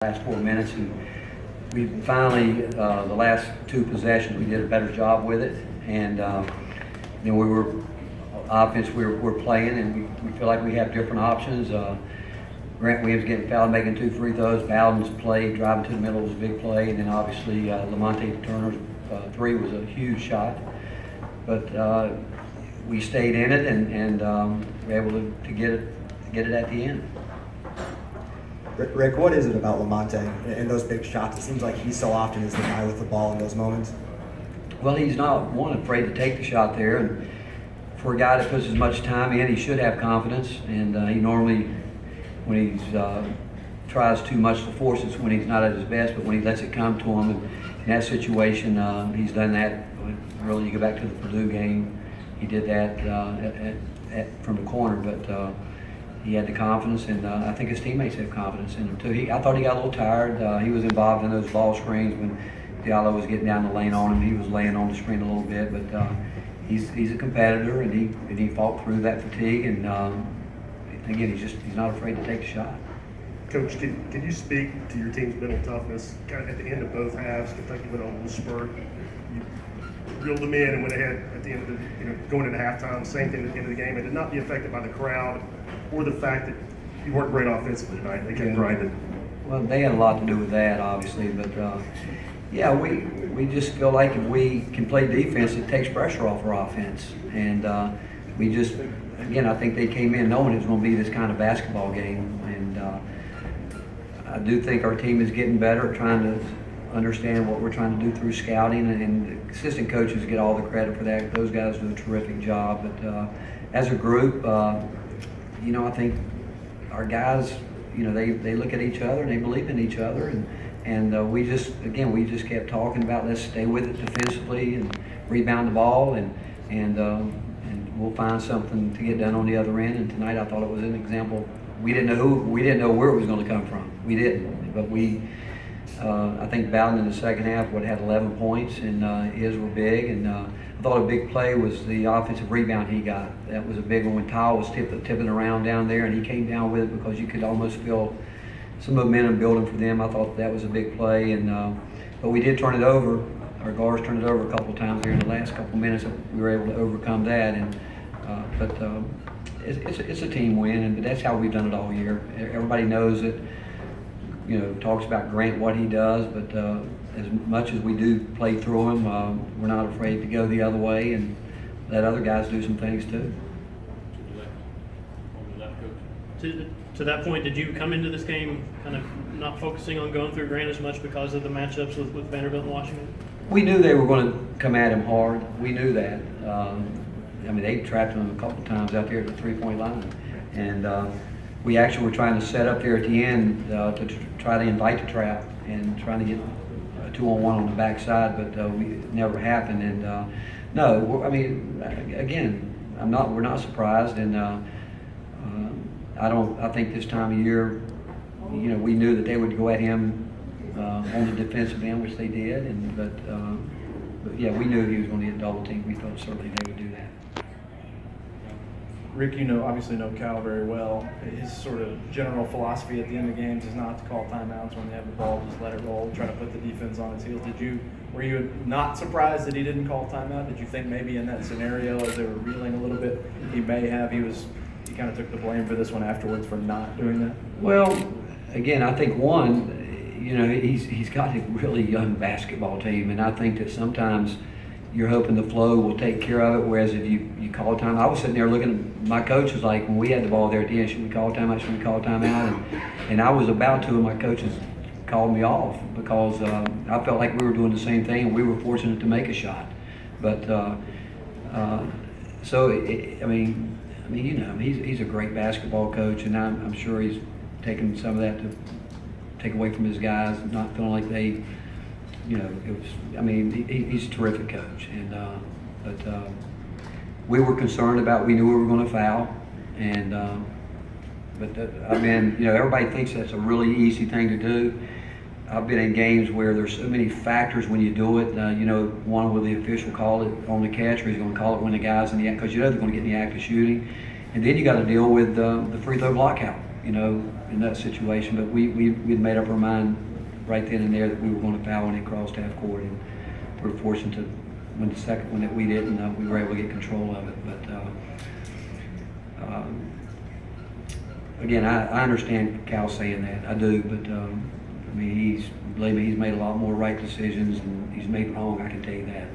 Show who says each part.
Speaker 1: last 4 minutes, and we finally, the last 2 possessions, we did a better job with it, and then we were offense. We're playing, and we feel like we have different options. Grant Williams getting fouled, making 2 free throws. Bowden's play, driving to the middle was a big play, and then obviously Lamonte Turner's 3 was a huge shot. But we stayed in it, and were able to get it at the end.
Speaker 2: Rick, what is it about Lamonte and those big shots? It seems like he so often is the guy with the ball in those moments.
Speaker 1: Well, he's not afraid to take the shot there, and for a guy that puts as much time in, he should have confidence. And he normally, when he tries too much to force it, when he's not at his best. But when he lets it come to him, in that situation, he's done that. Really, you go back to the Purdue game, he did that from the corner, but. He had the confidence, and I think his teammates have confidence in him too. I thought he got a little tired. He was involved in those ball screens when Diallo was getting down the lane on him. He was laying on the screen a little bit, but he's a competitor, and he fought through that fatigue. And again, he's not afraid to take the shot.
Speaker 3: Coach, can you speak to your team's mental toughness? Kind of at the end of both halves, Kentucky went on a little spurt. You reeled them in and went ahead at the end of going into halftime. Same thing at the end of the game, and did not be affected by the crowd or the fact that you weren't great offensively tonight. They kept grinding.
Speaker 1: Well, they had a lot to do with that, obviously, but yeah, we just feel like if we can play defense, it takes pressure off our offense, and we just, again, I think they came in knowing it was going to be this kind of basketball game, and I do think our team is getting better at trying to understand what we're trying to do through scouting, and assistant coaches get all the credit for that. Those guys do a terrific job, but as a group, I think our guys, they look at each other and they believe in each other, and we just kept talking about let's stay with it defensively and rebound the ball, and we'll find something to get done on the other end. And tonight I thought it was an example. We didn't know where it was going to come from. We didn't, but I think Bowden in the second half had 11 points, and his were big. And I thought a big play was the offensive rebound he got. That was a big one when Tile was tipping around down there, and he came down with it because you could almost feel some momentum building for them. I thought that was a big play, and but we did turn it over. Our guards turned it over a couple of times here in the last couple of minutes. We were able to overcome that, and but it's a team win, and that's how we've done it all year. Everybody knows it. Talks about Grant, what he does, but as much as we do play through him, we're not afraid to go the other way and let other guys do some things too.
Speaker 4: To that point, did you come into this game kind of not focusing on going through Grant as much because of the matchups with Vanderbilt and Washington?
Speaker 1: We knew they were going to come at him hard. We knew that. They trapped him a couple of times out there at the 3-point line, and we actually were trying to set up there at the end to try to invite the trap and trying to get a 2-on-1 on the backside, but it never happened. And we're not surprised, and I think this time of year, we knew that they would go at him on the defensive end, which they did, but yeah, we knew he was going to get double teamed. We thought certainly they would do that.
Speaker 5: Rick, obviously know Cal very well. His sort of general philosophy at the end of games is not to call timeouts when they have the ball, just let it roll, try to put the defense on its heels. Were you not surprised that he didn't call timeout? Did you think maybe in that scenario, as they were reeling a little bit, he kind of took the blame for this one afterwards for not doing that?
Speaker 1: Well, again, I think he's got a really young basketball team, and I think that sometimes you're hoping the flow will take care of it, whereas if you call time, I was sitting there looking at my coach was like, when we had the ball there at the end, should we call timeout, should we call timeout? And I was about to, and my coaches called me off because I felt like we were doing the same thing, and we were fortunate to make a shot. But he's a great basketball coach, and I'm sure he's taken some of that to take away from his guys, not feeling like they, he's a terrific coach, and but we were concerned about. We knew we were going to foul, and everybody thinks that's a really easy thing to do. I've been in games where there's so many factors when you do it. One will the official call it on the catch, or he's going to call it when the guy's in the act, because they're going to get in the act of shooting, and then you got to deal with the free throw blockout. you know, in that situation, but we'd made up our mind right then and there that we were going to foul when it crossed half court, and we were fortunate to win the second one that we didn't. We were able to get control of it, but again, I understand Cal saying that. I do, but I mean, believe me, he's made a lot more right decisions, and he's made wrong. I can tell you that.